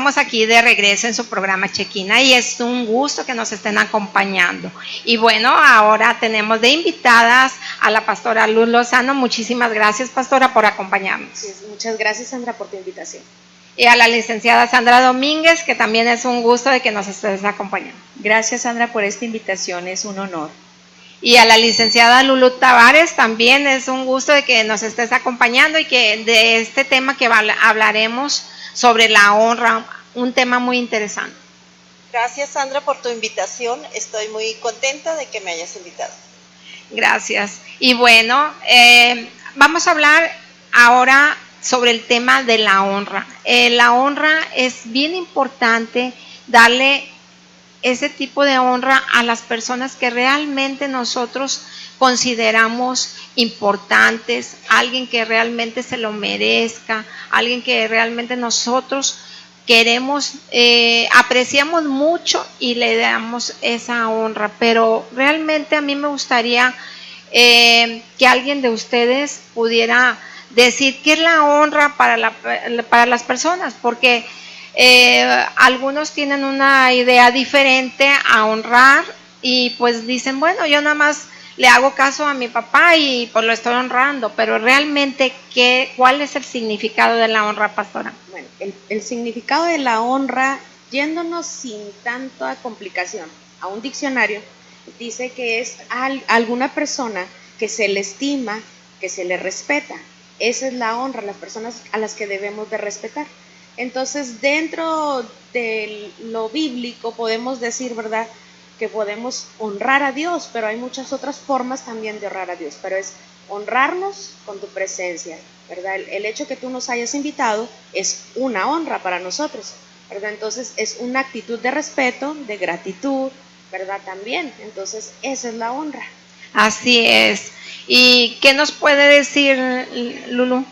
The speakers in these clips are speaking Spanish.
estamos aquí de regreso en su programa Chequina y es un gusto que nos estén acompañando. Y bueno, ahora tenemos de invitadas a la pastora Luz Lozano. Muchísimas gracias, pastora, por acompañarnos. Sí, muchas gracias, Sandra, por tu invitación. Y a la licenciada Sandra Domínguez, que también es un gusto de que nos estés acompañando. Gracias, Sandra, por esta invitación, es un honor. Y a la licenciada Lulu Tavares también es un gusto de que nos estés acompañando y que de este tema que hablaremos sobre la honra, un tema muy interesante. Gracias, Sandra, por tu invitación. Estoy muy contenta de que me hayas invitado. Gracias. Y bueno, vamos a hablar ahora sobre el tema de la honra. La honra es bien importante darle ese tipo de honra a las personas que realmente nosotros consideramos importantes, alguien que realmente se lo merezca, alguien que realmente nosotros queremos, apreciamos mucho y le damos esa honra. Pero realmente a mí me gustaría que alguien de ustedes pudiera decir qué es la honra para las personas, porque algunos tienen una idea diferente a honrar y pues dicen, bueno, yo nada más le hago caso a mi papá y pues lo estoy honrando, pero realmente, ¿cuál es el significado de la honra, pastora? Bueno, el significado de la honra, yéndonos sin tanta complicación a un diccionario, dice que es alguna persona que se le estima, que se le respeta. Esa es la honra, las personas a las que debemos de respetar. Entonces, dentro de lo bíblico podemos decir, ¿verdad?, que podemos honrar a Dios, pero hay muchas otras formas también de honrar a Dios, pero es honrarnos con tu presencia, ¿verdad? El hecho que tú nos hayas invitado es una honra para nosotros, ¿verdad? Entonces, es una actitud de respeto, de gratitud, ¿verdad? También, entonces, esa es la honra. Así es. ¿Y qué nos puede decir, Lulu?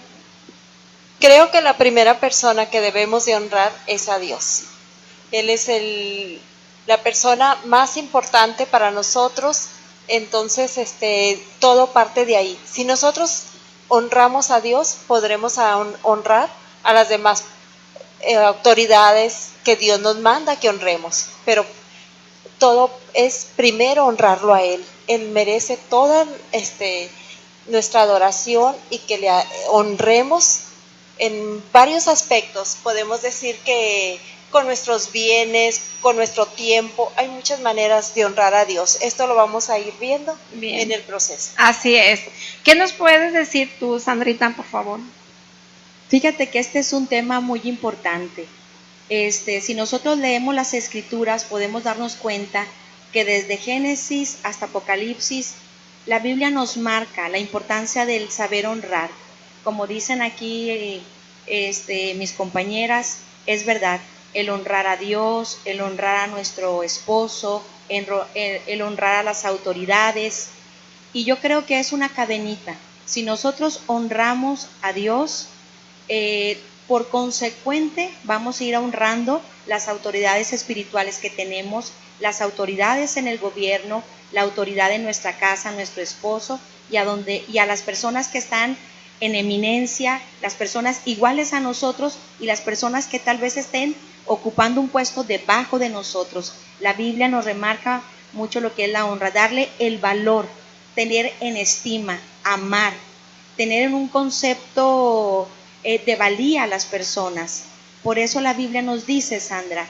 Creo que la primera persona que debemos de honrar es a Dios. Él es la persona más importante para nosotros, entonces todo parte de ahí. Si nosotros honramos a Dios, podremos honrar a las demás autoridades que Dios nos manda que honremos, pero todo es primero honrarlo a Él. Él merece toda nuestra adoración y que le honremos en varios aspectos. Podemos decir que con nuestros bienes, con nuestro tiempo, hay muchas maneras de honrar a Dios. Esto lo vamos a ir viendo en el proceso. Así es. ¿Qué nos puedes decir tú, Sandrita, por favor? Fíjate que este es un tema muy importante. Si nosotros leemos las Escrituras, podemos darnos cuenta que desde Génesis hasta Apocalipsis, la Biblia nos marca la importancia del saber honrar. Como dicen aquí mis compañeras, es verdad, el honrar a Dios, el honrar a nuestro esposo, el honrar a las autoridades. Y yo creo que es una cadenita. Si nosotros honramos a Dios, por consecuente vamos a ir honrando las autoridades espirituales que tenemos, las autoridades en el gobierno, la autoridad en nuestra casa, nuestro esposo y a las personas que están en eminencia, las personas iguales a nosotros y las personas que tal vez estén ocupando un puesto debajo de nosotros. La Biblia nos remarca mucho lo que es la honra, darle el valor, tener en estima, amar, tener en un concepto de valía a las personas. Por eso la Biblia nos dice, Sandra,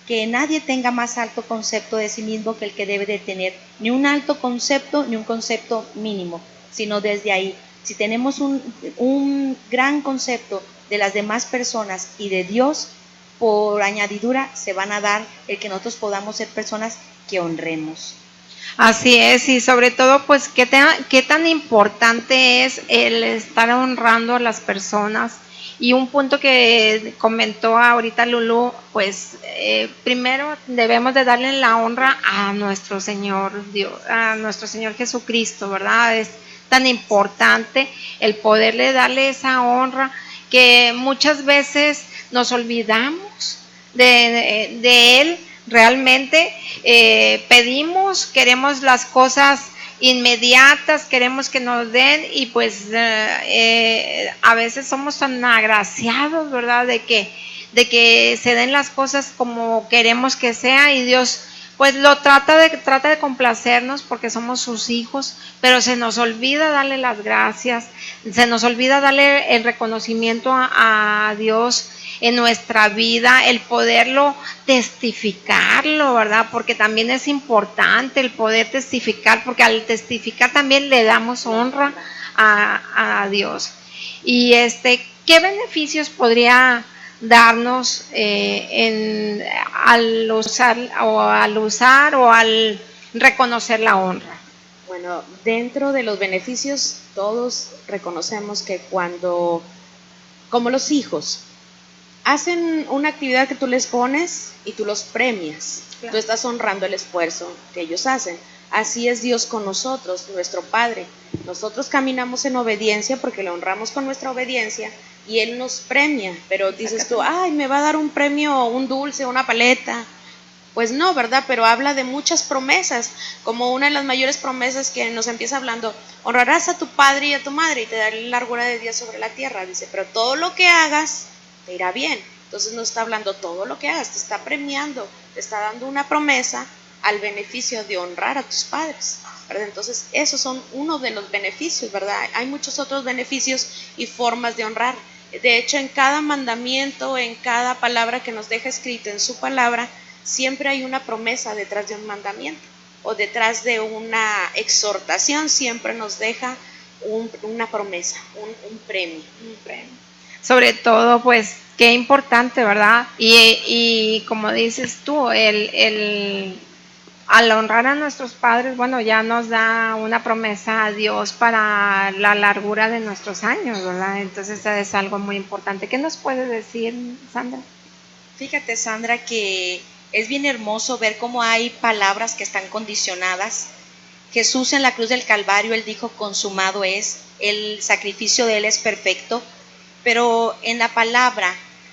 que nadie tenga más alto concepto de sí mismo que el que debe de tener, ni un alto concepto ni un concepto mínimo, sino desde ahí. Si tenemos un gran concepto de las demás personas y de Dios, por añadidura se van a dar el que nosotros podamos ser personas que honremos. Así es, y sobre todo, pues, qué tan importante es el estar honrando a las personas. Y un punto que comentó ahorita Lulu, pues, primero debemos de darle la honra a nuestro Señor Dios, a nuestro Señor Jesucristo, ¿verdad? Es tan importante el poderle darle esa honra que muchas veces nos olvidamos de Él. Realmente pedimos, queremos las cosas inmediatas, queremos que nos den y pues a veces somos tan agraciados, ¿verdad? De que de que se den las cosas como queremos que sea, y Dios pues trata de complacernos porque somos sus hijos, pero se nos olvida darle las gracias, se nos olvida darle el reconocimiento a Dios en nuestra vida, el poderlo testificarlo, ¿verdad? Porque también es importante el poder testificar, porque al testificar también le damos honra a Dios. Y ¿qué beneficios podría darnos al usar o al reconocer la honra? Bueno, dentro de los beneficios, todos reconocemos que cuando, como los hijos, hacen una actividad que tú les pones y tú los premias, claro, tú estás honrando el esfuerzo que ellos hacen. Así es Dios con nosotros, nuestro Padre. Nosotros caminamos en obediencia porque le honramos con nuestra obediencia y Él nos premia, pero dices tú, ay, me va a dar un premio, un dulce, una paleta. Pues no, ¿verdad? Pero habla de muchas promesas, como una de las mayores promesas que nos empieza hablando, honrarás a tu padre y a tu madre y te daré largura de días sobre la tierra, dice, pero todo lo que hagas te irá bien. Entonces no está hablando todo lo que hagas, te está premiando, te está dando una promesa al beneficio de honrar a tus padres, ¿verdad? Entonces esos son uno de los beneficios, ¿verdad? Hay muchos otros beneficios y formas de honrar. De hecho, en cada mandamiento, en cada palabra que nos deja escrito en su palabra, siempre hay una promesa detrás de un mandamiento o detrás de una exhortación, siempre nos deja una promesa, un premio. Sobre todo, pues, qué importante, ¿verdad? Y como dices tú, al honrar a nuestros padres, bueno, ya nos da una promesa a Dios para la largura de nuestros años, ¿verdad? Entonces es algo muy importante. ¿Qué nos puede decir, Sandra? Fíjate, Sandra, que es bien hermoso ver cómo hay palabras que están condicionadas. Jesús en la cruz del Calvario, Él dijo, consumado es, el sacrificio de Él es perfecto, pero en la palabra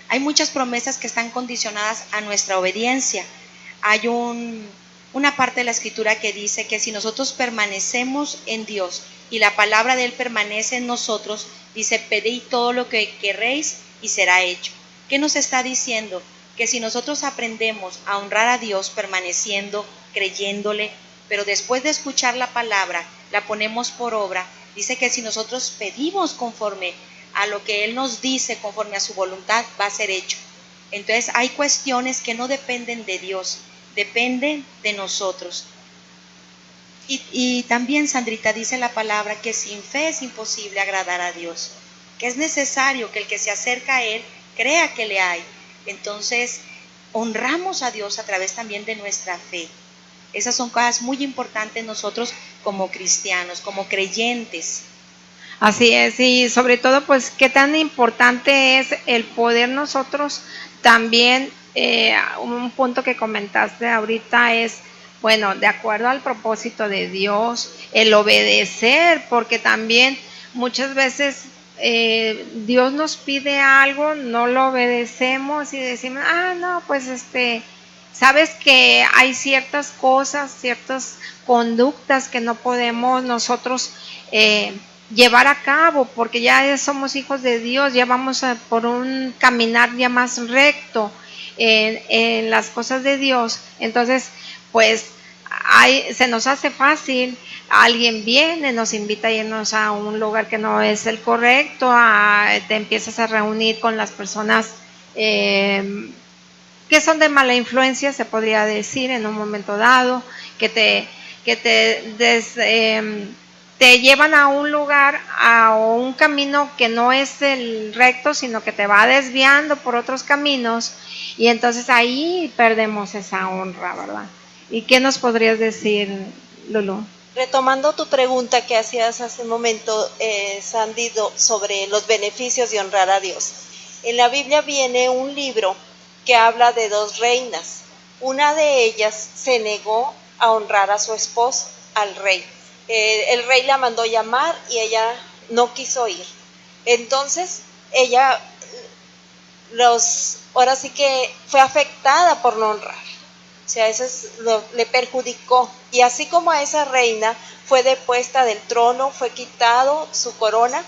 hay muchas promesas que están condicionadas a nuestra obediencia. Hay una parte de la Escritura que dice que si nosotros permanecemos en Dios y la palabra de Él permanece en nosotros, dice, pedid todo lo que querréis y será hecho. ¿Qué nos está diciendo? Que si nosotros aprendemos a honrar a Dios permaneciendo, creyéndole, pero después de escuchar la palabra, la ponemos por obra, dice que si nosotros pedimos conforme a lo que Él nos dice, conforme a su voluntad, va a ser hecho. Entonces hay cuestiones que no dependen de Dios, dependen de nosotros. Y también, Sandrita, dice la palabra que sin fe es imposible agradar a Dios, que es necesario que el que se acerca a Él crea que le hay. Entonces, honramos a Dios a través también de nuestra fe. Esas son cosas muy importantes nosotros como cristianos, como creyentes. Así es, y sobre todo, pues, qué tan importante es el poder nosotros también, un punto que comentaste ahorita es, bueno, de acuerdo al propósito de Dios, el obedecer, porque también muchas veces Dios nos pide algo, no lo obedecemos y decimos, no, pues sabes que hay ciertas cosas, ciertas conductas que no podemos nosotros llevar a cabo, porque ya somos hijos de Dios, ya vamos por un caminar ya más recto en las cosas de Dios. Entonces, pues se nos hace fácil, alguien viene, nos invita a irnos a un lugar que no es el correcto, te empiezas a reunir con las personas que son de mala influencia, se podría decir en un momento dado, que te llevan a un lugar, a un camino que no es el recto, sino que te va desviando por otros caminos, y entonces ahí perdemos esa honra, ¿verdad? ¿Y qué nos podrías decir, Lulu? Retomando tu pregunta que hacías hace un momento, Sandy, sobre los beneficios de honrar a Dios. En la Biblia viene un libro que habla de dos reinas. Una de ellas se negó a honrar a su esposo, al rey. El rey la mandó llamar y ella no quiso ir. Entonces, ella, ahora sí que fue afectada por no honrar. O sea, eso le perjudicó. Y así como a esa reina fue depuesta del trono, fue quitado su corona,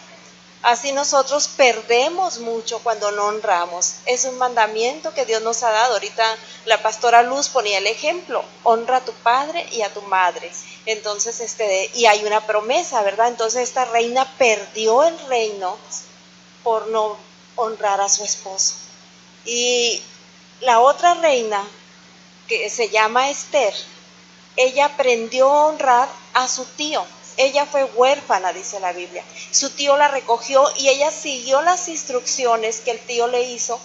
Así nosotros perdemos mucho cuando no honramos. Es un mandamiento que Dios nos ha dado. Ahorita la pastora Luz ponía el ejemplo: honra a tu padre y a tu madre. Entonces, y hay una promesa, ¿verdad? Entonces esta reina perdió el reino por no honrar a su esposo. Y la otra reina, que se llama Esther, ella aprendió a honrar a su tío. Ella fue huérfana, dice la Biblia. Su tío la recogió y ella siguió las instrucciones que el tío le hizo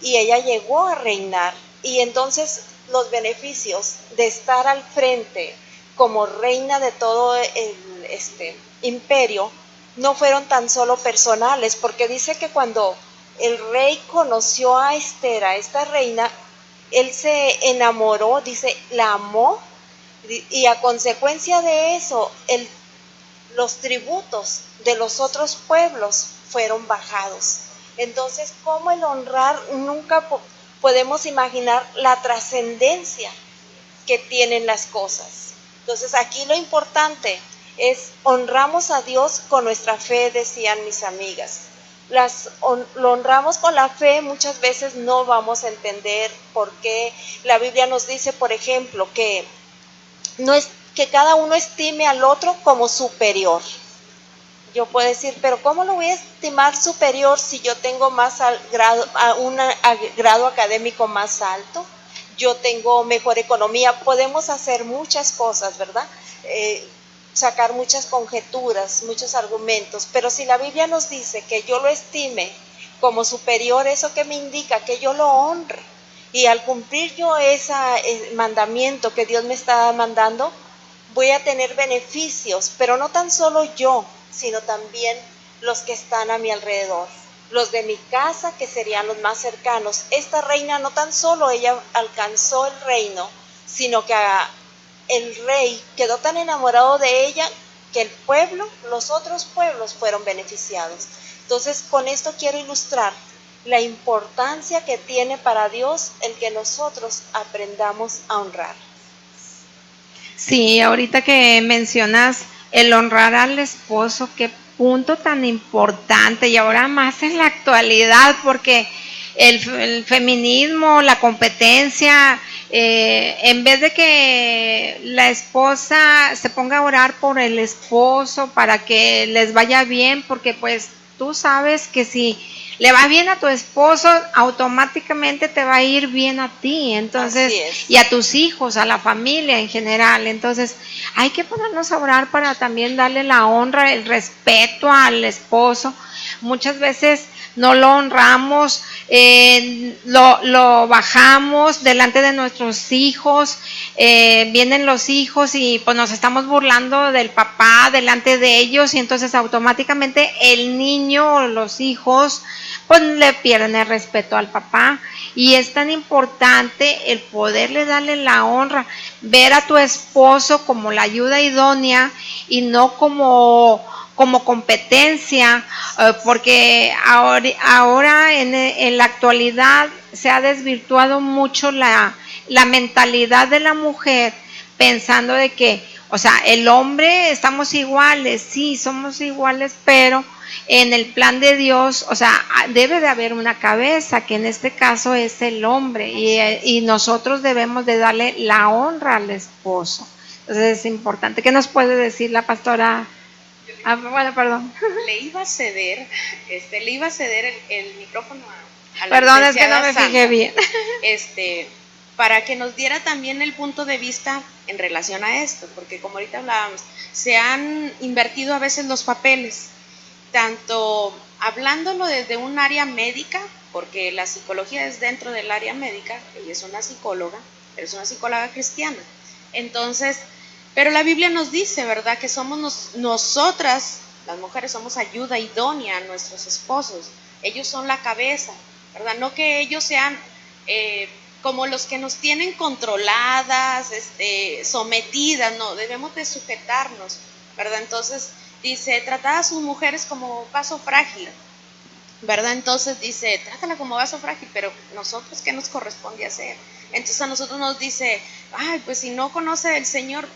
y ella llegó a reinar. Y entonces los beneficios de estar al frente como reina de todo el imperio no fueron tan solo personales, porque dice que cuando el rey conoció a Esther, a esta reina, él se enamoró, dice, la amó, y a consecuencia de eso, los tributos de los otros pueblos fueron bajados. Entonces, ¿cómo el honrar? Nunca podemos imaginar la trascendencia que tienen las cosas. Entonces, aquí lo importante es honramos a Dios con nuestra fe, decían mis amigas. Lo honramos con la fe, muchas veces no vamos a entender por qué. La Biblia nos dice, por ejemplo, que no es que cada uno estime al otro como superior. Yo puedo decir, pero ¿cómo lo voy a estimar superior si yo tengo un grado académico más alto? Yo tengo mejor economía. Podemos hacer muchas cosas, ¿verdad? Sacar muchas conjeturas, muchos argumentos, pero si la Biblia nos dice que yo lo estime como superior, ¿eso qué me indica? Que yo lo honre. Y al cumplir yo ese mandamiento que Dios me está mandando, voy a tener beneficios, pero no tan solo yo, sino también los que están a mi alrededor, los de mi casa, que serían los más cercanos. Esta reina no tan solo ella alcanzó el reino, sino que el rey quedó tan enamorado de ella que el pueblo, los otros pueblos fueron beneficiados. Entonces, con esto quiero ilustrar la importancia que tiene para Dios el que nosotros aprendamos a honrar. Sí, ahorita que mencionas el honrar al esposo, qué punto tan importante, y ahora más en la actualidad, porque el feminismo, la competencia, en vez de que la esposa se ponga a orar por el esposo para que les vaya bien, porque pues tú sabes que si le va bien a tu esposo, automáticamente te va a ir bien a ti, entonces, y a tus hijos, a la familia en general. Entonces, hay que ponernos a orar para también darle la honra, el respeto al esposo. Muchas veces no lo honramos, lo bajamos delante de nuestros hijos, vienen los hijos y pues nos estamos burlando del papá delante de ellos, y entonces automáticamente el niño o los hijos pues le pierden el respeto al papá. Y es tan importante el poderle darle la honra, ver a tu esposo como la ayuda idónea y no como competencia, porque ahora en la actualidad se ha desvirtuado mucho la mentalidad de la mujer, pensando de que, o sea, el hombre estamos iguales, sí, somos iguales, pero en el plan de Dios, o sea, debe de haber una cabeza, que en este caso es el hombre, y nosotros debemos de darle la honra al esposo. Entonces es importante. ¿Qué nos puede decir la pastora? Bueno, perdón. Le iba a ceder el micrófono a la perdón, es que no me Sandra, fijé bien. Para que nos diera también el punto de vista en relación a esto, porque como ahorita hablábamos, se han invertido a veces los papeles, tanto hablándolo desde un área médica, porque la psicología es dentro del área médica, ella es una psicóloga, pero es una psicóloga cristiana. Entonces, pero la Biblia nos dice, ¿verdad?, que somos nosotras, las mujeres, somos ayuda idónea a nuestros esposos. Ellos son la cabeza, ¿verdad? No que ellos sean como los que nos tienen controladas, sometidas, no, debemos de sujetarnos, ¿verdad? Entonces dice, tratad a sus mujeres como vaso frágil, ¿verdad? Entonces dice, trátala como vaso frágil, pero nosotros, ¿qué nos corresponde hacer? Entonces a nosotros nos dice, ay, pues si no conoce el Señor,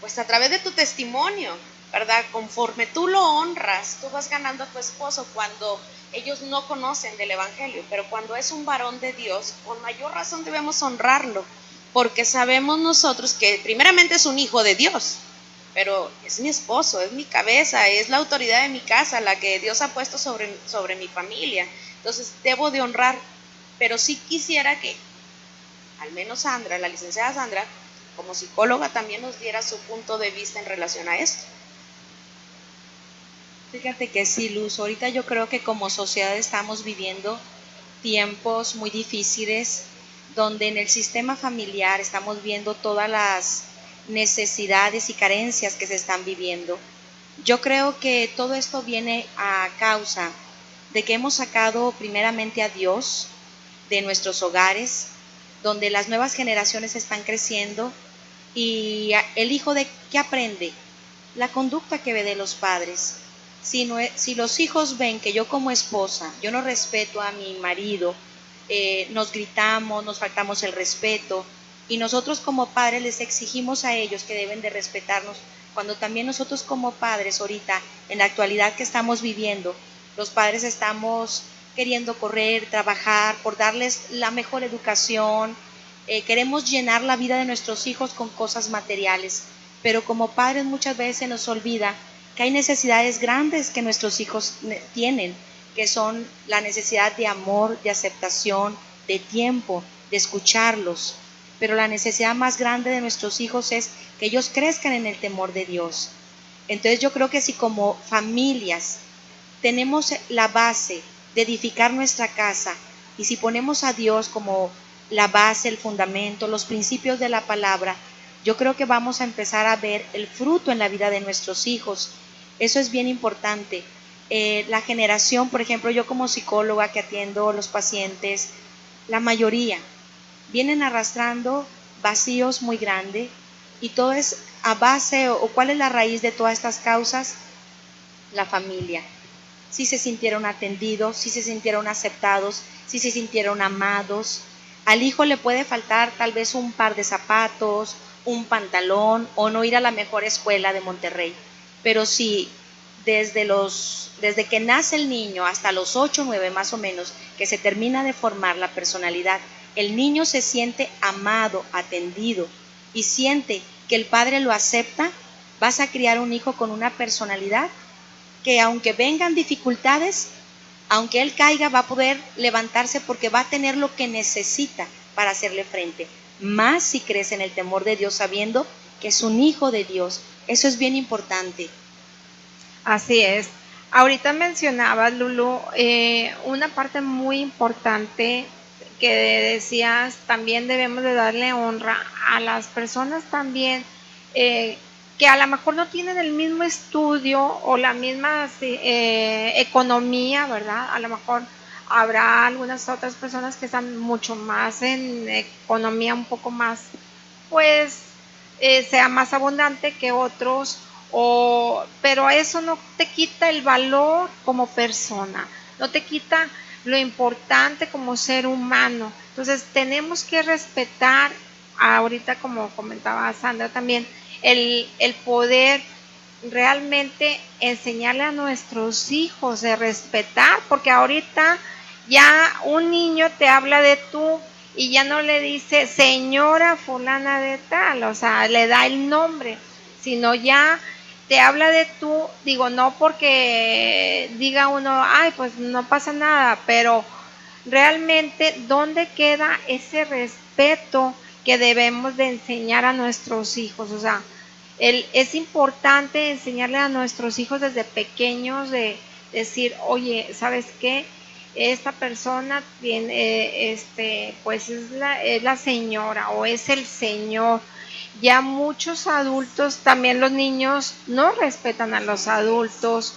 pues a través de tu testimonio, ¿verdad? Conforme tú lo honras, tú vas ganando a tu esposo cuando ellos no conocen del Evangelio, pero cuando es un varón de Dios, con mayor razón debemos honrarlo, porque sabemos nosotros que primeramente es un hijo de Dios, pero es mi esposo, es mi cabeza, es la autoridad de mi casa, la que Dios ha puesto sobre mi familia. Entonces debo de honrar, pero sí quisiera que al menos Sandra, la licenciada Sandra, como psicóloga, también nos diera su punto de vista en relación a esto. Fíjate que sí, Luz, ahorita yo creo que como sociedad estamos viviendo tiempos muy difíciles, donde en el sistema familiar estamos viendo todas las necesidades y carencias que se están viviendo. Yo creo que todo esto viene a causa de que hemos sacado primeramente a Dios de nuestros hogares, donde las nuevas generaciones están creciendo y el hijo de ¿qué aprende? La conducta que ve de los padres. Si los hijos ven que yo como esposa, yo no respeto a mi marido, nos gritamos, nos faltamos el respeto, y nosotros como padres les exigimos a ellos que deben de respetarnos, cuando también nosotros como padres ahorita, en la actualidad que estamos viviendo, los padres estamos queriendo correr, trabajar, por darles la mejor educación, queremos llenar la vida de nuestros hijos con cosas materiales, pero como padres muchas veces se nos olvida que hay necesidades grandes que nuestros hijos tienen, que son la necesidad de amor, de aceptación, de tiempo, de escucharlos. Pero la necesidad más grande de nuestros hijos es que ellos crezcan en el temor de Dios. Entonces yo creo que si como familias tenemos la base de edificar nuestra casa, y si ponemos a Dios como la base, el fundamento, los principios de la palabra, yo creo que vamos a empezar a ver el fruto en la vida de nuestros hijos. Eso es bien importante. La generación, por ejemplo, yo como psicóloga que atiendo a los pacientes, la mayoría vienen arrastrando vacíos muy grandes, y todo es a base, o cuál es la raíz de todas estas causas, la familia. Si se sintieron atendidos, si se sintieron aceptados, si se sintieron amados. Al hijo le puede faltar tal vez un par de zapatos, un pantalón, o no ir a la mejor escuela de Monterrey, pero si desde que nace el niño hasta los 8 o 9 más o menos, que se termina de formar la personalidad, el niño se siente amado, atendido, y siente que el padre lo acepta, vas a criar un hijo con una personalidad que aunque vengan dificultades, aunque él caiga, va a poder levantarse porque va a tener lo que necesita para hacerle frente. Más si crece en el temor de Dios, sabiendo que es un hijo de Dios. Eso es bien importante. Así es. Ahorita mencionabas, Lulu, una parte muy importante que decías, también debemos de darle honra a las personas también que a lo mejor no tienen el mismo estudio o la misma economía, ¿verdad? A lo mejor habrá algunas otras personas que están mucho más en economía un poco más, pues, sea más abundante que otros, pero eso no te quita el valor como persona, no te quita lo importante como ser humano. Entonces tenemos que respetar, ahorita como comentaba Sandra también, el poder realmente enseñarle a nuestros hijos de respetar, porque ahorita ya un niño te habla de tú y ya no le dice señora fulana de tal, o sea, le da el nombre, sino ya te habla de tú, digo, no porque diga uno, ay, pues no pasa nada, pero realmente, ¿dónde queda ese respeto que debemos de enseñar a nuestros hijos? O sea, es importante enseñarle a nuestros hijos desde pequeños de decir, oye, ¿sabes qué? Esta persona tiene, pues es la señora o es el señor. Ya muchos adultos, también los niños, no respetan a los adultos,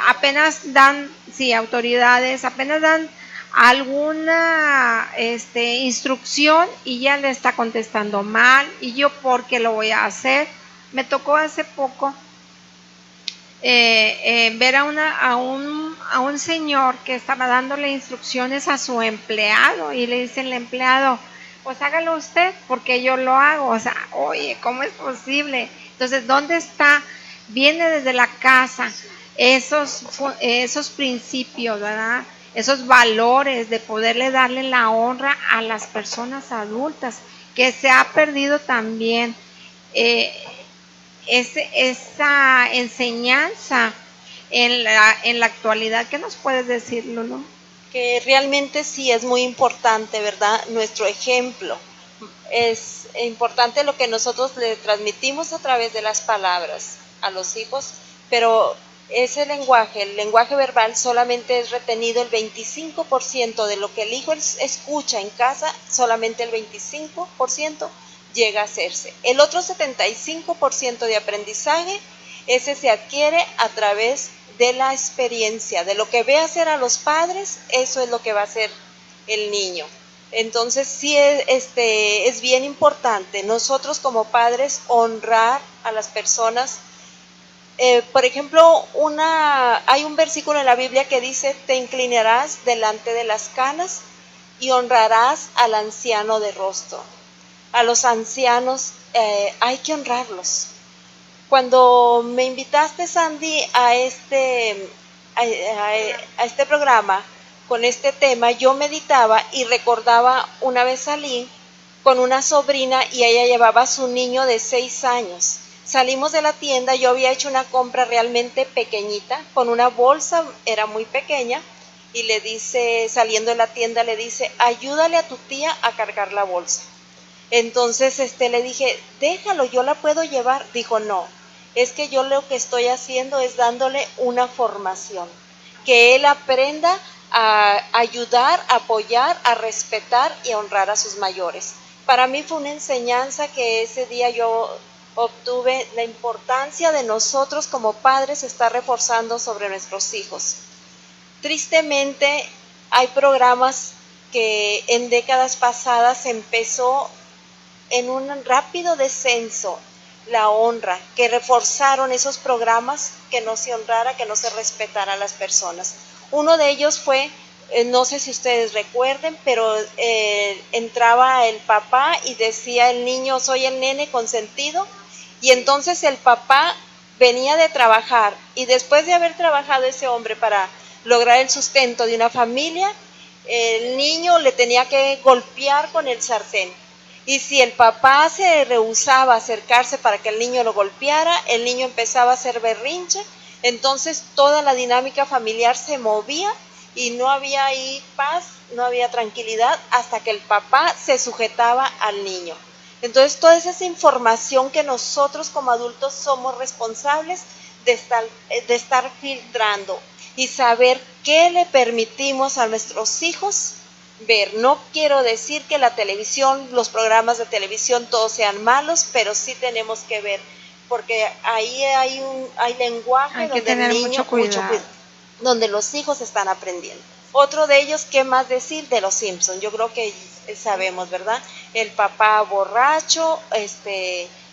apenas dan, sí, autoridades, apenas dan alguna instrucción y ya le está contestando mal, y yo ¿por qué lo voy a hacer? Me tocó hace poco ver a un señor que estaba dándole instrucciones a su empleado y le dice el empleado, pues hágalo usted porque yo lo hago. O sea, oye, ¿cómo es posible? Entonces, ¿dónde está viene desde la casa, esos principios, ¿verdad? Esos valores de poderle darle la honra a las personas adultas, que se ha perdido también esa enseñanza en la actualidad. ¿Qué nos puedes decir, Lulu? Que realmente sí es muy importante, ¿verdad? Nuestro ejemplo. Es importante lo que nosotros le transmitimos a través de las palabras a los hijos, pero ese lenguaje, el lenguaje verbal, solamente es retenido el 25% de lo que el hijo escucha en casa, solamente el 25% llega a hacerse. El otro 75% de aprendizaje, ese se adquiere a través de la experiencia, de lo que ve hacer a los padres, eso es lo que va a hacer el niño. Entonces sí es bien importante nosotros como padres honrar a las personas. Por ejemplo, hay un versículo en la Biblia que dice: te inclinarás delante de las canas y honrarás al anciano de rostro. A los ancianos hay que honrarlos. Cuando me invitaste, Sandy, a este programa con este tema, yo meditaba y recordaba, una vez salí con una sobrina y ella llevaba a su niño de 6 años. Salimos de la tienda, yo había hecho una compra realmente pequeñita, con una bolsa, era muy pequeña, y le dice, saliendo de la tienda, le dice: ayúdale a tu tía a cargar la bolsa. Entonces le dije: déjalo, yo la puedo llevar. Dijo: no, es que yo lo que estoy haciendo es dándole una formación, que él aprenda a ayudar, a apoyar, a respetar y a honrar a sus mayores. Para mí fue una enseñanza que ese día yo obtuve, la importancia de nosotros como padres estar reforzando sobre nuestros hijos. Tristemente hay programas que en décadas pasadas empezó en un rápido descenso la honra, que reforzaron esos programas, que no se honrara, que no se respetara a las personas. Uno de ellos fue, no sé si ustedes recuerden, pero entraba el papá y decía el niño: soy el nene consentido, y entonces el papá venía de trabajar, y después de haber trabajado ese hombre para lograr el sustento de una familia, el niño le tenía que golpear con el sartén. Y si el papá se rehusaba a acercarse para que el niño lo golpeara, el niño empezaba a hacer berrinche. Entonces toda la dinámica familiar se movía y no había ahí paz, no había tranquilidad hasta que el papá se sujetaba al niño. Entonces toda esa información que nosotros como adultos somos responsables de estar filtrando y saber qué le permitimos a nuestros hijos ver. No quiero decir que la televisión, los programas de televisión todos sean malos, pero sí tenemos que ver, porque ahí hay lenguaje Hay que donde tener el niño, mucho cuidado, donde los hijos están aprendiendo. Otro de ellos, ¿qué más decir? De los Simpsons. Yo creo que sabemos, ¿verdad? El papá borracho,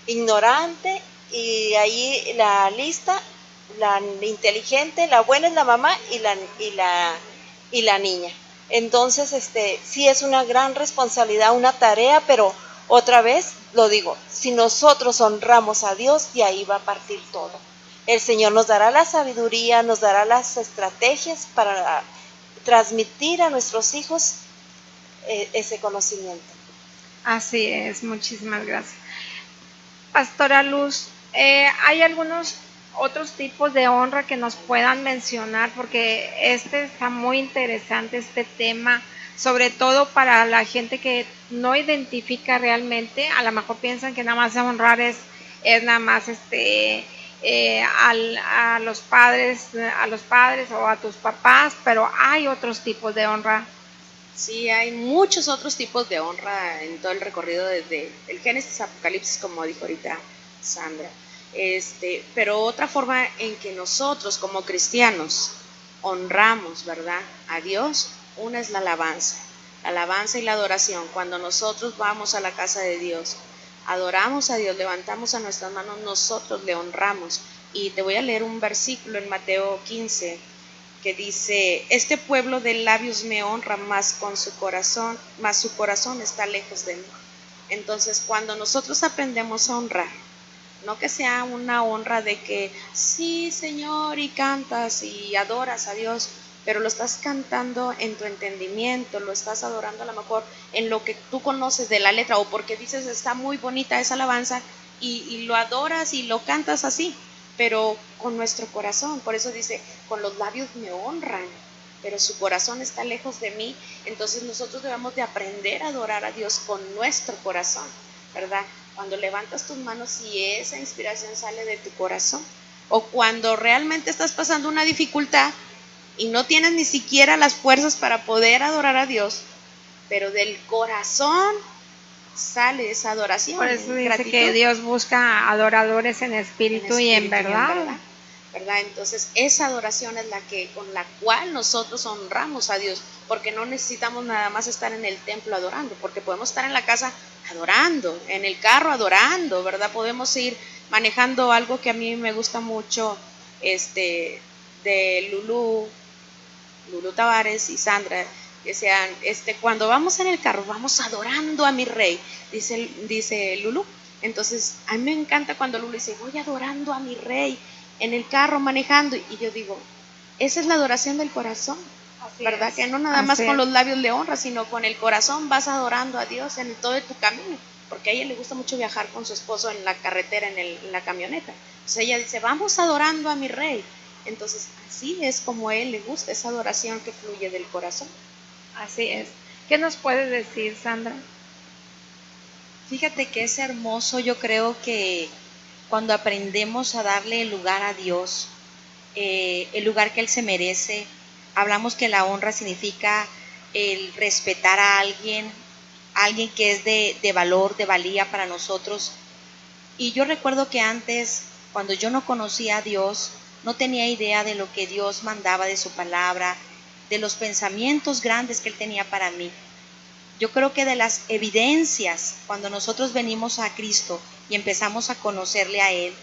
ignorante, y ahí la lista, la inteligente, la buena es la mamá y la niña. Entonces, sí es una gran responsabilidad, una tarea, pero otra vez lo digo, si nosotros honramos a Dios, de ahí va a partir todo. El Señor nos dará la sabiduría, nos dará las estrategias para transmitir a nuestros hijos ese conocimiento. Así es, muchísimas gracias. Pastora Luz, ¿hay algunos otros tipos de honra que nos puedan mencionar? Porque está muy interesante este tema, sobre todo para la gente que no identifica realmente. A lo mejor piensan que nada más honrar es nada más a los padres o a tus papás, pero hay otros tipos de honra. Sí, hay muchos otros tipos de honra en todo el recorrido desde el Génesis a Apocalipsis, como dijo ahorita Sandra. Pero otra forma en que nosotros como cristianos honramos, ¿verdad?, a Dios, una es la alabanza y la adoración. Cuando nosotros vamos a la casa de Dios, adoramos a Dios, levantamos a nuestras manos, nosotros le honramos. Y te voy a leer un versículo en Mateo 15 que dice: este pueblo de labios me honra, mas su corazón está lejos de mí. Entonces, cuando nosotros aprendemos a honrar, no que sea una honra de que sí, Señor, y cantas y adoras a Dios, pero lo estás cantando en tu entendimiento, lo estás adorando a lo mejor en lo que tú conoces de la letra, o porque dices está muy bonita esa alabanza y lo adoras y lo cantas así, pero con nuestro corazón. Por eso dice, con los labios me honran, pero su corazón está lejos de mí. Entonces nosotros debemos de aprender a adorar a Dios con nuestro corazón, ¿verdad? Cuando levantas tus manos y esa inspiración sale de tu corazón, o cuando realmente estás pasando una dificultad y no tienes ni siquiera las fuerzas para poder adorar a Dios, pero del corazón sale esa adoración. Por eso dice gratitud, que Dios busca adoradores en espíritu y en verdad. ¿verdad? Entonces esa adoración es la que con la cual nosotros honramos a Dios, porque no necesitamos nada más estar en el templo adorando, porque podemos estar en la casa adorando, en el carro adorando, ¿verdad? Podemos ir manejando. Algo que a mí me gusta mucho, de Lulú Tavares y Sandra, que sean, cuando vamos en el carro, vamos adorando a mi rey, dice Lulú. Entonces, a mí me encanta cuando Lulú dice, voy adorando a mi rey en el carro manejando, y yo digo, esa es la adoración del corazón, ¿verdad? Que no nada más con los labios le honras, sino con el corazón vas adorando a Dios en todo tu camino, porque a ella le gusta mucho viajar con su esposo en la carretera, en la camioneta. Entonces ella dice, vamos adorando a mi rey. Entonces, así es como a Él le gusta, esa adoración que fluye del corazón. Así es. ¿Qué nos puedes decir, Sandra? Fíjate que es hermoso, yo creo que cuando aprendemos a darle el lugar a Dios, el lugar que Él se merece. Hablamos que la honra significa el respetar a alguien que es de valor, de valía para nosotros. Y yo recuerdo que antes, cuando yo no conocía a Dios, no tenía idea de lo que Dios mandaba de su palabra, de los pensamientos grandes que Él tenía para mí. Yo creo que de las evidencias, cuando nosotros venimos a Cristo y empezamos a conocerle a Él,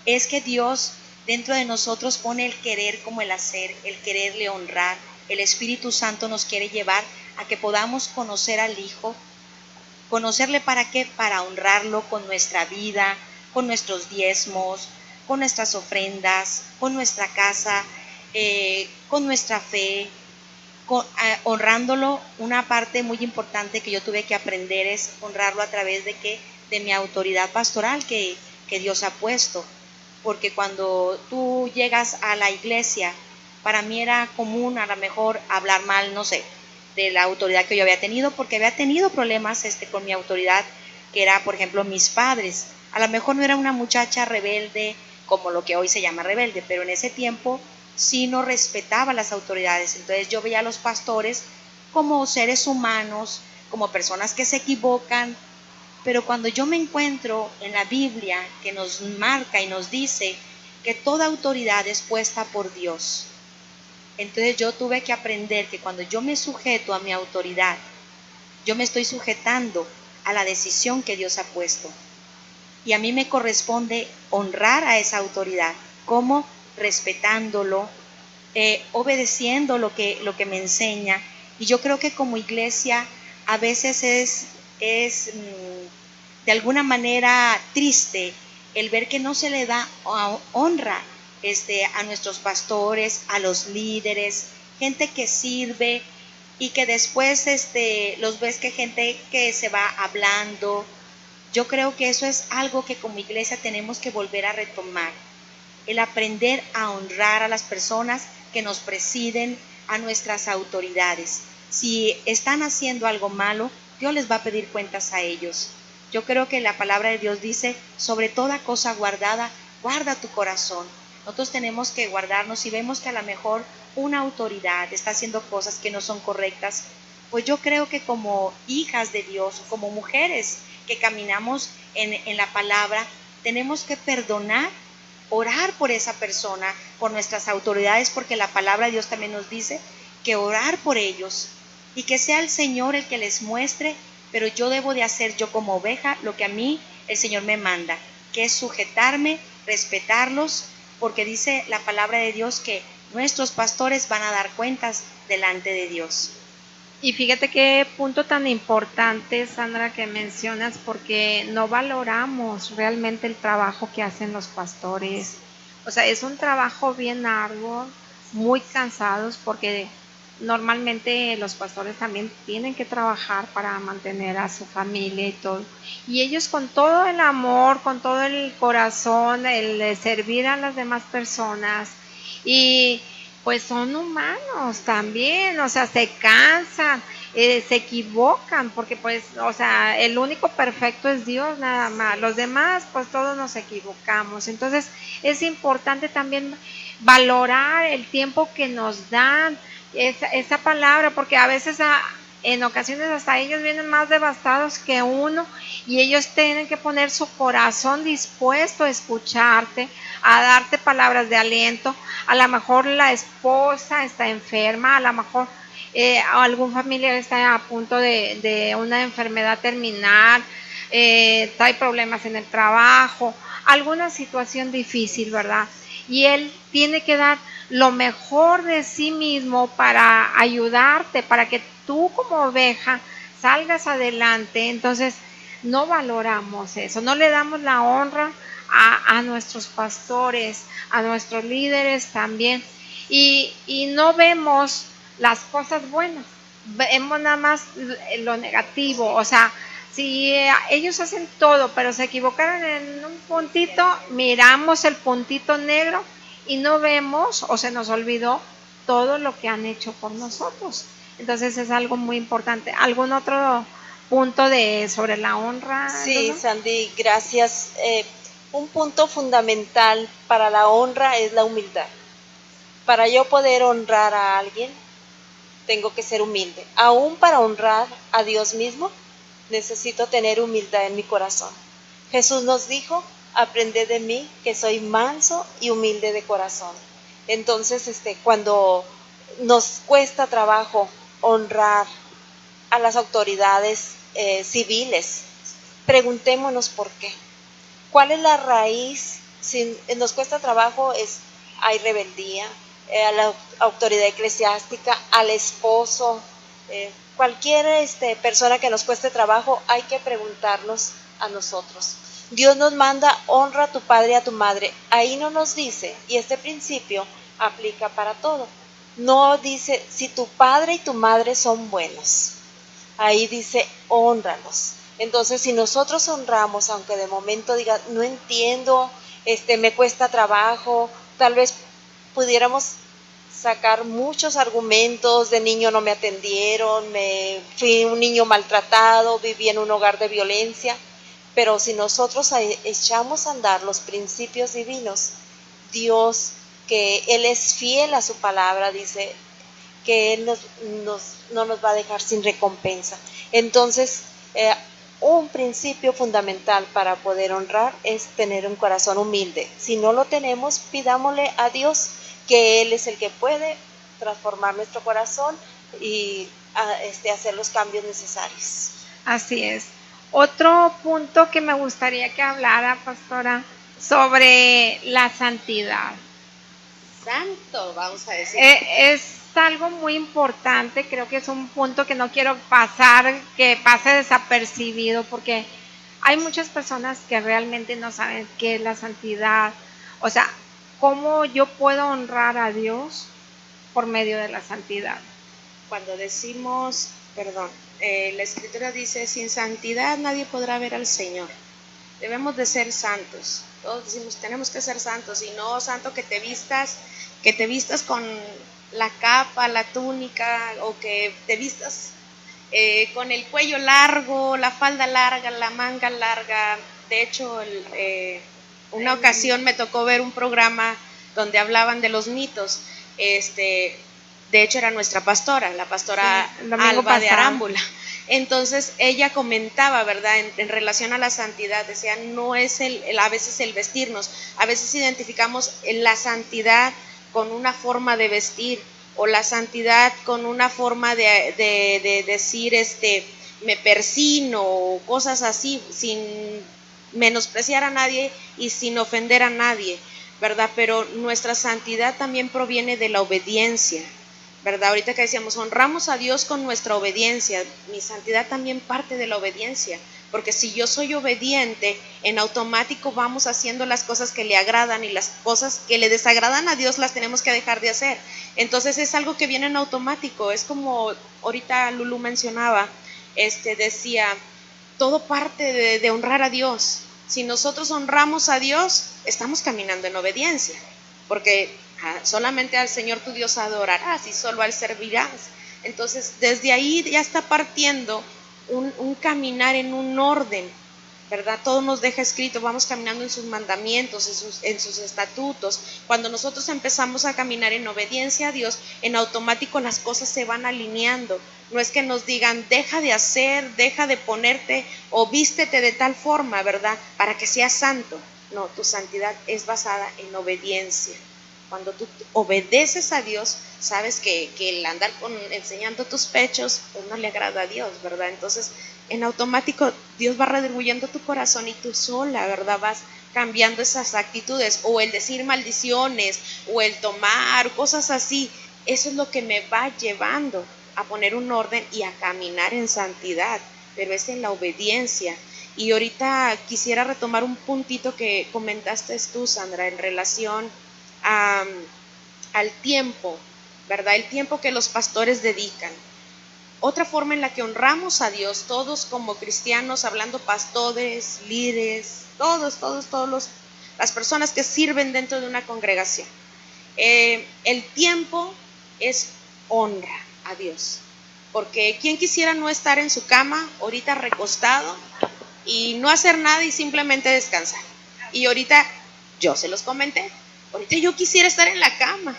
es que Dios dentro de nosotros pone el querer como el hacer, el quererle honrar. El Espíritu Santo nos quiere llevar a que podamos conocer al Hijo. ¿Conocerle para qué? Para honrarlo con nuestra vida, con nuestros diezmos, con nuestras ofrendas, con nuestra casa, con nuestra fe, honrándolo. Una parte muy importante que yo tuve que aprender es honrarlo a través de mi autoridad pastoral que Dios ha puesto. Porque cuando tú llegas a la iglesia, para mí era común a lo mejor hablar mal, no sé, de la autoridad que yo había tenido, porque había tenido problemas con mi autoridad, que era, por ejemplo, mis padres. A lo mejor no era una muchacha rebelde como lo que hoy se llama rebelde, pero en ese tiempo sí no respetaba las autoridades. Entonces yo veía a los pastores como seres humanos, como personas que se equivocan, pero cuando yo me encuentro en la Biblia que nos marca y nos dice que toda autoridad es puesta por Dios, entonces yo tuve que aprender que cuando yo me sujeto a mi autoridad, yo me estoy sujetando a la decisión que Dios ha puesto. Y a mí me corresponde honrar a esa autoridad, como respetándolo, obedeciendo lo que me enseña. Y yo creo que como iglesia a veces es de alguna manera triste el ver que no se le da honra a nuestros pastores, a los líderes, gente que sirve, y que después los ves que gente que se va hablando. Yo creo que eso es algo que como iglesia tenemos que volver a retomar, el aprender a honrar a las personas que nos presiden, a nuestras autoridades. Si están haciendo algo malo, Dios les va a pedir cuentas a ellos. Yo creo que la palabra de Dios dice, sobre toda cosa guardada, guarda tu corazón. Nosotros tenemos que guardarnos. Si vemos que a lo mejor una autoridad está haciendo cosas que no son correctas, pues yo creo que como hijas de Dios, como mujeres que caminamos en la palabra, tenemos que perdonar, orar por esa persona, por nuestras autoridades, porque la palabra de Dios también nos dice que orar por ellos y que sea el Señor el que les muestre, pero yo debo de hacer yo como oveja lo que a mí el Señor me manda, que es sujetarme, respetarlos, porque dice la palabra de Dios que nuestros pastores van a dar cuentas delante de Dios. Y fíjate qué punto tan importante, Sandra, que mencionas, porque no valoramos realmente el trabajo que hacen los pastores. O sea, es un trabajo bien arduo, muy cansados, porque normalmente los pastores también tienen que trabajar para mantener a su familia y todo. Y ellos con todo el amor, con todo el corazón, el de servir a las demás personas, y pues son humanos también, o sea, se cansan, se equivocan, porque pues, o sea, el único perfecto es Dios nada más, los demás pues todos nos equivocamos. Entonces es importante también valorar el tiempo que nos dan, esa palabra, porque a veces en ocasiones hasta ellos vienen más devastados que uno, y ellos tienen que poner su corazón dispuesto a escucharte, a darte palabras de aliento. A lo mejor la esposa está enferma, a lo mejor algún familiar está a punto de una enfermedad terminal, trae problemas en el trabajo, alguna situación difícil, ¿verdad? Y él tiene que dar lo mejor de sí mismo para ayudarte, para que tú como oveja salgas adelante. Entonces no valoramos eso, no le damos la honra a nuestros pastores, a nuestros líderes también, y no vemos las cosas buenas, vemos nada más lo negativo. O sea, si ellos hacen todo, pero se equivocaron en un puntito, miramos el puntito negro y no vemos, o se nos olvidó todo lo que han hecho por nosotros. Entonces es algo muy importante. ¿Algún otro punto sobre la honra? Sí, Lulu? Sandy, gracias. Un punto fundamental para la honra es la humildad. Para yo poder honrar a alguien, tengo que ser humilde. Aún para honrar a Dios mismo, necesito tener humildad en mi corazón. Jesús nos dijo, aprended de mí, que soy manso y humilde de corazón. Entonces, cuando nos cuesta trabajo honrar a las autoridades civiles, preguntémonos por qué. ¿Cuál es la raíz? Si nos cuesta trabajo, hay rebeldía, a la autoridad eclesiástica, al esposo, cualquier persona que nos cueste trabajo, hay que preguntarnos a nosotros. Dios nos manda, honra a tu padre y a tu madre. Ahí no nos dice, y este principio aplica para todo. No dice, si tu padre y tu madre son buenos. Ahí dice, hónralos. Entonces, si nosotros honramos, aunque de momento diga, no entiendo, me cuesta trabajo, tal vez pudiéramos sacar muchos argumentos: de niño no me atendieron, fui un niño maltratado, viví en un hogar de violencia. Pero si nosotros echamos a andar los principios divinos, Dios, que Él es fiel a su palabra, dice que Él no nos va a dejar sin recompensa. Entonces, un principio fundamental para poder honrar es tener un corazón humilde. Si no lo tenemos, pidámosle a Dios, que Él es el que puede transformar nuestro corazón y hacer los cambios necesarios. Así es. Otro punto que me gustaría que hablara, pastora, sobre la santidad. Santo, vamos a decir. Es algo muy importante, creo que es un punto que no quiero que pase desapercibido, porque hay muchas personas que realmente no saben qué es la santidad. O sea, ¿cómo yo puedo honrar a Dios por medio de la santidad? Cuando decimos, la escritura dice, sin santidad nadie podrá ver al Señor. Debemos de ser santos. Todos decimos, tenemos que ser santos, y no santo que te vistas con la capa, la túnica, o que te vistas con el cuello largo, la falda larga, la manga larga. De hecho, una ocasión me tocó ver un programa donde hablaban de los mitos. De hecho, era nuestra pastora, la pastora Sí, Alba de Arámbula. Entonces ella comentaba, ¿verdad?, en relación a la santidad, decía, no es a veces el vestirnos, a veces identificamos la santidad con una forma de vestir, o la santidad con una forma de decir, me persino, o cosas así, sin menospreciar a nadie y sin ofender a nadie, ¿verdad? Pero nuestra santidad también proviene de la obediencia, ¿verdad? Ahorita que decíamos, honramos a Dios con nuestra obediencia. Mi santidad también parte de la obediencia, porque si yo soy obediente, en automático vamos haciendo las cosas que le agradan, y las cosas que le desagradan a Dios las tenemos que dejar de hacer. Entonces es algo que viene en automático. Es como ahorita Lulu mencionaba, decía, todo parte de honrar a Dios. Si nosotros honramos a Dios, estamos caminando en obediencia, porque solamente al Señor tu Dios adorarás y solo a Él servirás. Entonces desde ahí ya está partiendo un caminar en un orden, ¿verdad? Todo nos deja escrito, vamos caminando en sus mandamientos, en sus estatutos. Cuando nosotros empezamos a caminar en obediencia a Dios, en automático las cosas se van alineando. No es que nos digan, deja de hacer, deja de ponerte o vístete de tal forma, ¿verdad? Para que seas santo. No, tu santidad es basada en obediencia. Cuando tú obedeces a Dios, sabes que el andar enseñando tus pechos, pues no le agrada a Dios, ¿verdad? Entonces, en automático, Dios va redarguyendo tu corazón y tú sola, ¿verdad? Vas cambiando esas actitudes, o el decir maldiciones, o el tomar, cosas así. Eso es lo que me va llevando a poner un orden y a caminar en santidad, pero es en la obediencia. Y ahorita quisiera retomar un puntito que comentaste tú, Sandra, en relación al tiempo, ¿verdad? El tiempo que los pastores dedican. Otra forma en la que honramos a Dios, todos como cristianos, hablando pastores, líderes, todos las personas que sirven dentro de una congregación. El tiempo es honra a Dios, porque ¿quién quisiera no estar en su cama ahorita recostado y no hacer nada y simplemente descansar? Y ahorita yo se los comenté, ahorita yo quisiera estar en la cama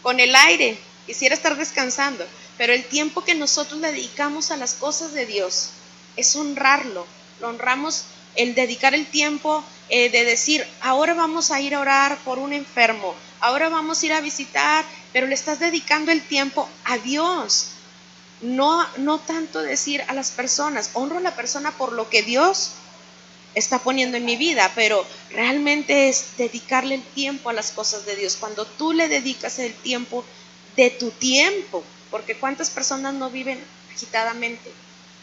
con el aire, quisiera estar descansando, pero el tiempo que nosotros le dedicamos a las cosas de Dios es honrarlo. Lo honramos, el dedicar el tiempo de decir, ahora vamos a ir a orar por un enfermo, ahora vamos a ir a visitar, pero le estás dedicando el tiempo a Dios. No tanto decir a las personas, honro a la persona por lo que Dios está poniendo en mi vida, pero realmente es dedicarle el tiempo a las cosas de Dios. Cuando tú le dedicas el tiempo de tu tiempo, porque cuántas personas no viven agitadamente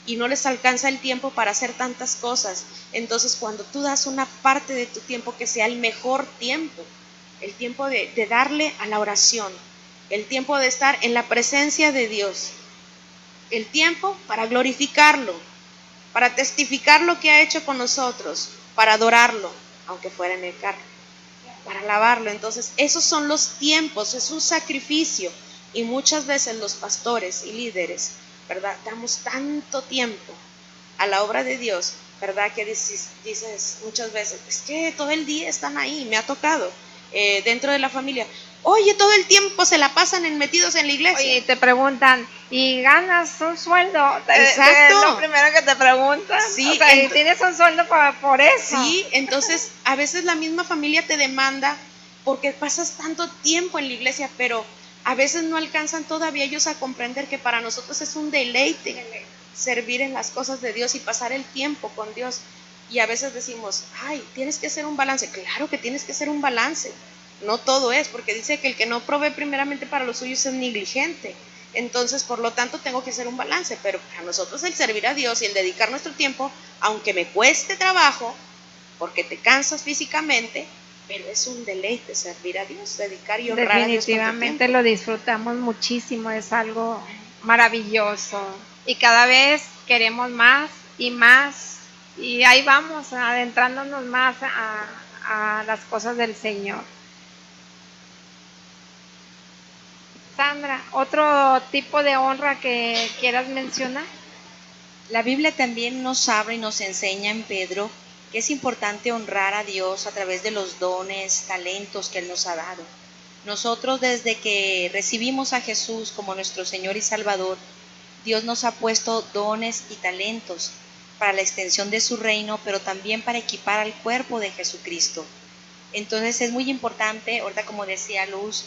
y no les alcanza el tiempo para hacer tantas cosas. Entonces cuando tú das una parte de tu tiempo que sea el mejor tiempo, el tiempo de darle a la oración, el tiempo de estar en la presencia de Dios, el tiempo para glorificarlo, para testificar lo que ha hecho con nosotros, para adorarlo, aunque fuera en el carro, para alabarlo. Entonces, esos son los tiempos, es un sacrificio. Y muchas veces los pastores y líderes, ¿verdad? Damos tanto tiempo a la obra de Dios, ¿verdad? Que dices muchas veces, es que todo el día están ahí, me ha tocado, dentro de la familia. Oye, todo el tiempo se la pasan metidos en la iglesia. Oye, te preguntan, ¿y ganas un sueldo? Exacto. Es lo primero que te preguntan. Sí, o sea, y tienes un sueldo por eso. Sí, entonces a veces la misma familia te demanda porque pasas tanto tiempo en la iglesia, pero a veces no alcanzan todavía ellos a comprender que para nosotros es un deleite servir en las cosas de Dios y pasar el tiempo con Dios. Y a veces decimos, ay, tienes que hacer un balance. Claro que tienes que hacer un balance. No todo es, porque dice que el que no provee primeramente para los suyos es negligente. Entonces, por lo tanto, tengo que hacer un balance. Pero para nosotros el servir a Dios y el dedicar nuestro tiempo, aunque me cueste trabajo, porque te cansas físicamente, pero es un deleite servir a Dios, dedicar y honrar a Dios. Definitivamente lo disfrutamos muchísimo, es algo maravilloso. Y cada vez queremos más, y ahí vamos, adentrándonos más a las cosas del Señor. Sandra, ¿otro tipo de honra que quieras mencionar? La Biblia también nos habla y nos enseña en Pedro que es importante honrar a Dios a través de los dones, talentos que Él nos ha dado. Nosotros desde que recibimos a Jesús como nuestro Señor y Salvador, Dios nos ha puesto dones y talentos para la extensión de su reino, pero también para equipar al cuerpo de Jesucristo. Entonces es muy importante, ahorita como decía Luz,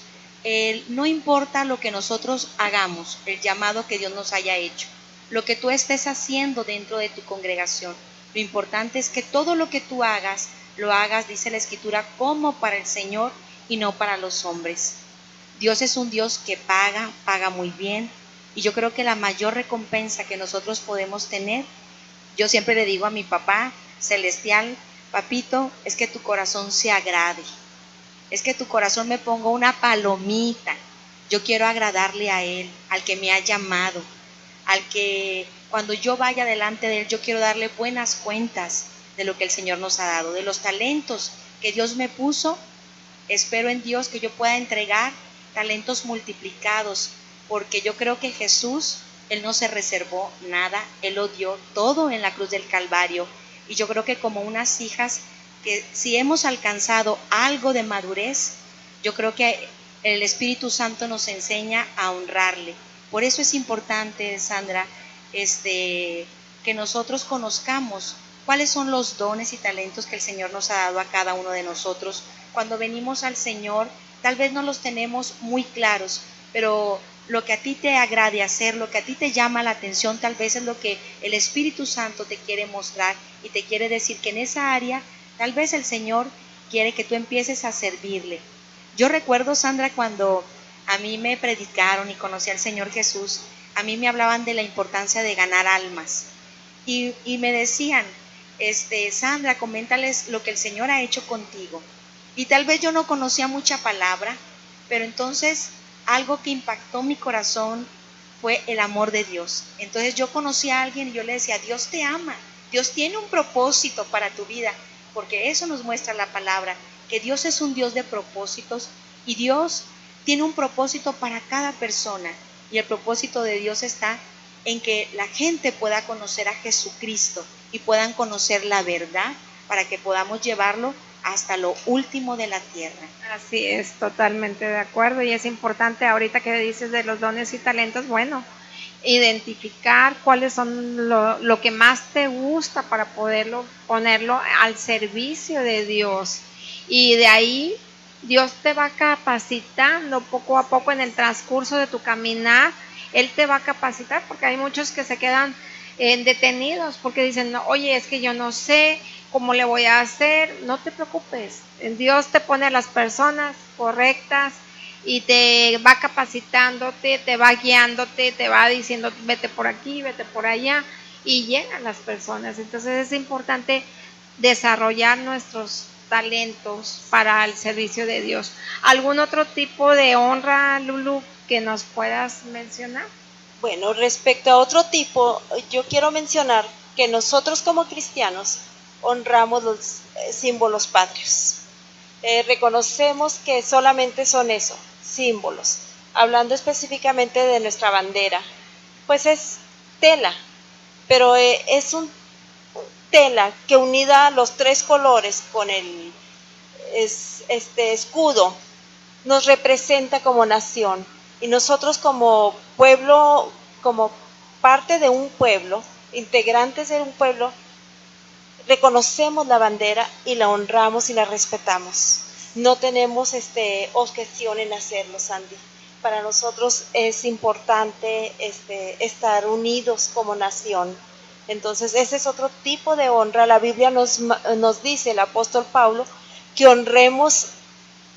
no importa lo que nosotros hagamos, el llamado que Dios nos haya hecho, lo que tú estés haciendo dentro de tu congregación, lo importante es que todo lo que tú hagas, lo hagas, dice la Escritura, como para el Señor y no para los hombres. Dios es un Dios que paga muy bien. Y yo creo que la mayor recompensa que nosotros podemos tener, yo siempre le digo a mi papá celestial, papito, es que tu corazón se agrade. Es que tu corazón me ponga una palomita. Yo quiero agradarle a Él, al que me ha llamado, al que cuando yo vaya delante de Él, yo quiero darle buenas cuentas de lo que el Señor nos ha dado, de los talentos que Dios me puso. Espero en Dios que yo pueda entregar talentos multiplicados, porque yo creo que Jesús, Él no se reservó nada, Él lo dio todo en la cruz del Calvario. Y yo creo que como unas hijas, que si hemos alcanzado algo de madurez, yo creo que el Espíritu Santo nos enseña a honrarle. Por eso es importante, Sandra, que nosotros conozcamos cuáles son los dones y talentos que el Señor nos ha dado a cada uno de nosotros. Cuando venimos al Señor, tal vez no los tenemos muy claros, pero lo que a ti te agrade hacer, lo que a ti te llama la atención, tal vez es lo que el Espíritu Santo te quiere mostrar y te quiere decir que en esa área, tal vez el Señor quiere que tú empieces a servirle. Yo recuerdo, Sandra, cuando a mí me predicaron y conocí al Señor Jesús, a mí me hablaban de la importancia de ganar almas. Y me decían, Sandra, coméntales lo que el Señor ha hecho contigo. Y tal vez yo no conocía mucha palabra, pero entonces algo que impactó mi corazón fue el amor de Dios. Entonces yo conocí a alguien y yo le decía, Dios te ama, Dios tiene un propósito para tu vida, porque eso nos muestra la palabra, que Dios es un Dios de propósitos y Dios tiene un propósito para cada persona. Y el propósito de Dios está en que la gente pueda conocer a Jesucristo y puedan conocer la verdad para que podamos llevarlo hasta lo último de la tierra. Así es, totalmente de acuerdo. Y es importante ahorita que dices de los dones y talentos, bueno, identificar cuáles son lo que más te gusta para ponerlo al servicio de Dios. Y de ahí Dios te va capacitando poco a poco en el transcurso de tu caminar. Él te va a capacitar, porque hay muchos que se quedan detenidos porque dicen, no, oye, es que yo no sé cómo le voy a hacer. No te preocupes, Dios te pone a las personas correctas y te va capacitándote, te va guiándote, te va diciendo, vete por aquí, vete por allá, y llegan las personas. Entonces es importante desarrollar nuestros talentos para el servicio de Dios. ¿Algún otro tipo de honra, Lulu, que nos puedas mencionar? Bueno, respecto a otro tipo, yo quiero mencionar que nosotros como cristianos honramos los símbolos patrios. Reconocemos que solamente son eso, símbolos. Hablando específicamente de nuestra bandera, pues es tela, pero es un tela que unida a los tres colores con el escudo nos representa como nación, y nosotros como pueblo, como parte de un pueblo, integrantes de un pueblo, reconocemos la bandera y la honramos y la respetamos. No tenemos objeción en hacerlo, Sandy. Para nosotros es importante estar unidos como nación. Entonces ese es otro tipo de honra. La Biblia nos dice, el apóstol Pablo, que honremos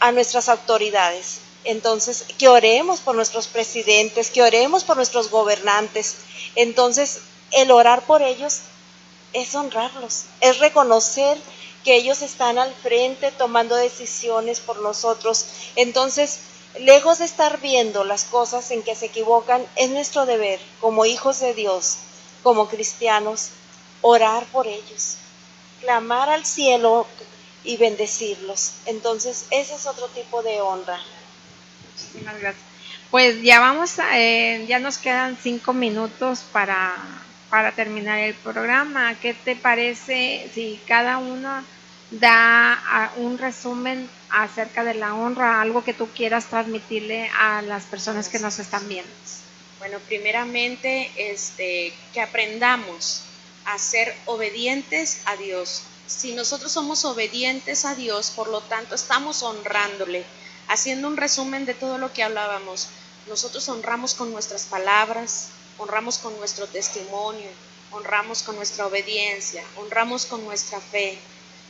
a nuestras autoridades. Entonces, que oremos por nuestros presidentes, que oremos por nuestros gobernantes. Entonces, el orar por ellos es honrarlos, es reconocer que ellos están al frente tomando decisiones por nosotros. Entonces, lejos de estar viendo las cosas en que se equivocan, es nuestro deber como hijos de Dios, como cristianos, orar por ellos, clamar al cielo y bendecirlos. Entonces, ese es otro tipo de honra. Muchísimas gracias. Pues ya ya nos quedan 5 minutos para terminar el programa. ¿Qué te parece si cada uno da un resumen acerca de la honra, algo que tú quieras transmitirle a las personas que nos están viendo? Bueno, primeramente, que aprendamos a ser obedientes a Dios. Si nosotros somos obedientes a Dios, por lo tanto, estamos honrándole. Haciendo un resumen de todo lo que hablábamos, nosotros honramos con nuestras palabras, honramos con nuestro testimonio, honramos con nuestra obediencia, honramos con nuestra fe,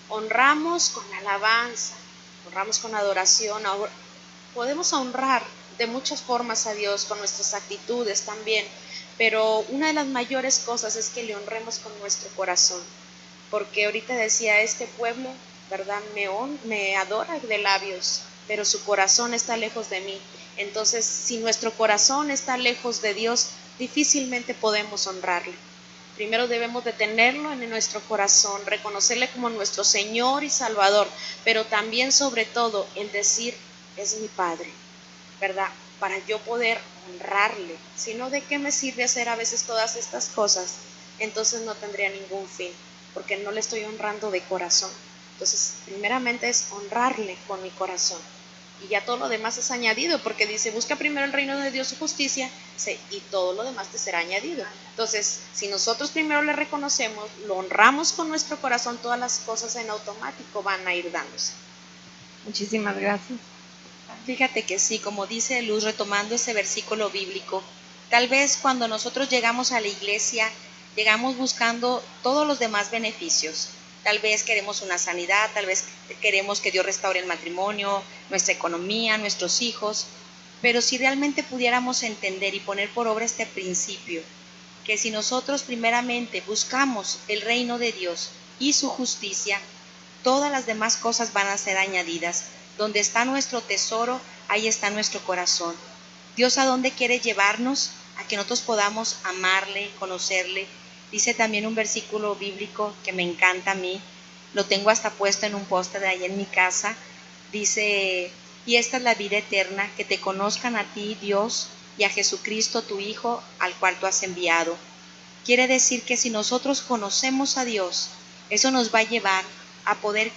honramos con alabanza, honramos con adoración. Podemos honrar de muchas formas a Dios, con nuestras actitudes también, pero una de las mayores cosas es que le honremos con nuestro corazón, porque ahorita decía, este pueblo, ¿verdad? Me adora de labios, pero su corazón está lejos de mí. Entonces, si nuestro corazón está lejos de Dios, difícilmente podemos honrarle. Primero debemos de tenerlo en nuestro corazón, reconocerle como nuestro Señor y Salvador, pero también sobre todo el decir, es mi Padre, ¿verdad? Para yo poder honrarle. Si no, ¿de qué me sirve hacer a veces todas estas cosas? Entonces no tendría ningún fin, porque no le estoy honrando de corazón. Entonces, primeramente es honrarle con mi corazón. Y ya todo lo demás es añadido, porque dice, busca primero el reino de Dios, su justicia, y todo lo demás te será añadido. Entonces, si nosotros primero le reconocemos, lo honramos con nuestro corazón, todas las cosas en automático van a ir dándose. Muchísimas gracias. Fíjate que sí, como dice Luz, retomando ese versículo bíblico, tal vez cuando nosotros llegamos a la iglesia, llegamos buscando todos los demás beneficios. Tal vez queremos una sanidad, tal vez queremos que Dios restaure el matrimonio, nuestra economía, nuestros hijos, pero si realmente pudiéramos entender y poner por obra este principio, que si nosotros primeramente buscamos el reino de Dios y su justicia, todas las demás cosas van a ser añadidas. Donde está nuestro tesoro, ahí está nuestro corazón. Dios, ¿a dónde quiere llevarnos? A que nosotros podamos amarle, conocerle. Dice también un versículo bíblico que me encanta a mí, lo tengo hasta puesto en un poste de ahí en mi casa. Dice, y esta es la vida eterna, que te conozcan a ti, Dios, y a Jesucristo, tu Hijo, al cual tú has enviado. Quiere decir que si nosotros conocemos a Dios, eso nos va a llevar a poder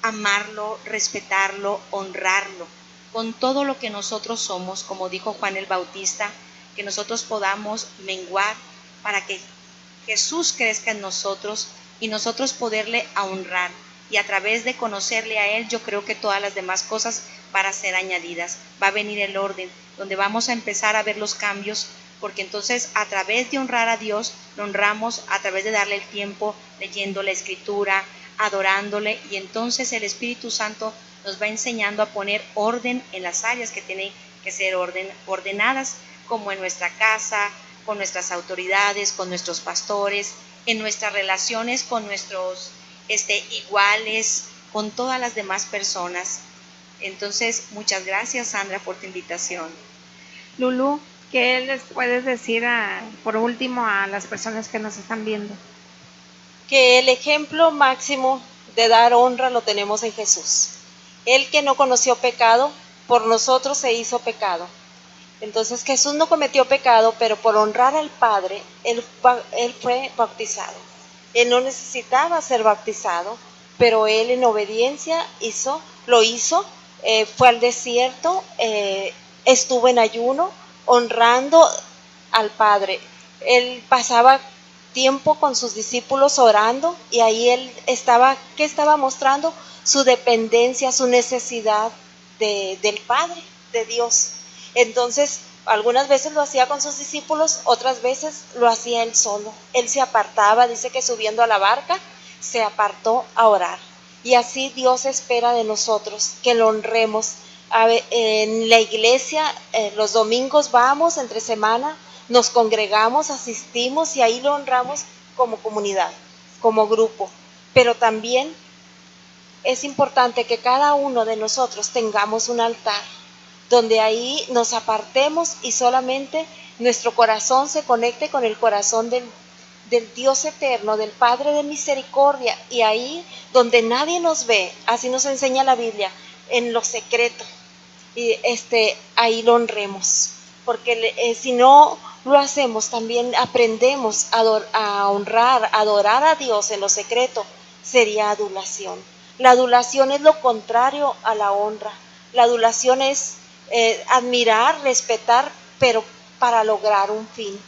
amarlo, respetarlo, honrarlo, con todo lo que nosotros somos, como dijo Juan el Bautista, que nosotros podamos menguar para que Jesús crezca en nosotros y nosotros poderle honrar. Y a través de conocerle a Él, yo creo que todas las demás cosas van a ser añadidas. Va a venir el orden, donde vamos a empezar a ver los cambios, porque entonces a través de honrar a Dios, lo honramos a través de darle el tiempo, leyendo la Escritura, adorándole, y entonces el Espíritu Santo nos va enseñando a poner orden en las áreas que tienen que ser ordenadas, como en nuestra casa, con nuestras autoridades, con nuestros pastores, en nuestras relaciones con nuestros iguales, con todas las demás personas. Entonces, muchas gracias, Sandra, por tu invitación. Lulú, ¿qué les puedes decir por último a las personas que nos están viendo? Que el ejemplo máximo de dar honra lo tenemos en Jesús. Él que no conoció pecado, por nosotros se hizo pecado. Entonces Jesús no cometió pecado, pero por honrar al Padre, Él fue bautizado. Él no necesitaba ser bautizado, pero Él en obediencia lo hizo, fue al desierto, estuvo en ayuno, honrando al Padre. Él pasaba tiempo con sus discípulos orando, y ahí Él ¿qué estaba mostrando? Su dependencia, su necesidad del Padre, de Dios. Entonces, algunas veces lo hacía con sus discípulos, otras veces lo hacía él solo. Él se apartaba, dice que subiendo a la barca, se apartó a orar. Y así Dios espera de nosotros, que lo honremos. En la iglesia, los domingos vamos, entre semana, nos congregamos, asistimos y ahí lo honramos como comunidad, como grupo. Pero también es importante que cada uno de nosotros tengamos un altar, donde ahí nos apartemos y solamente nuestro corazón se conecte con el corazón del Dios eterno, del Padre de misericordia, y ahí donde nadie nos ve, así nos enseña la Biblia, en lo secreto, y ahí lo honremos, porque si no lo hacemos, también aprendemos a honrar, a adorar a Dios en lo secreto, sería adulación. La adulación es lo contrario a la honra. La adulación es admirar, respetar, pero para lograr un fin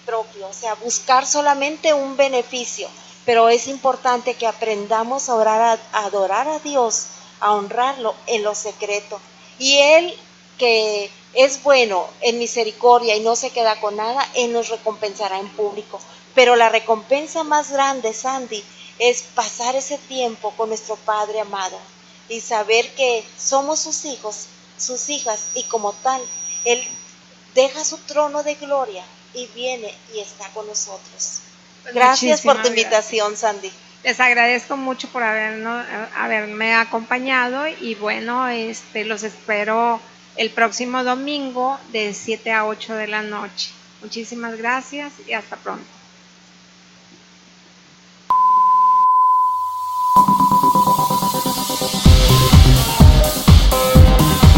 propio, o sea, buscar solamente un beneficio. Pero es importante que aprendamos a orar, a adorar a Dios, a honrarlo en lo secreto. Y Él, que es bueno en misericordia y no se queda con nada, Él nos recompensará en público. Pero la recompensa más grande, Sandy, es pasar ese tiempo con nuestro Padre amado y saber que somos sus hijos, sus hijas, y como tal, Él deja su trono de gloria y viene y está con nosotros. Gracias por tu invitación, Sandy. Les agradezco mucho por haberme acompañado y bueno, los espero el próximo domingo de 7 a 8 de la noche. Muchísimas gracias y hasta pronto.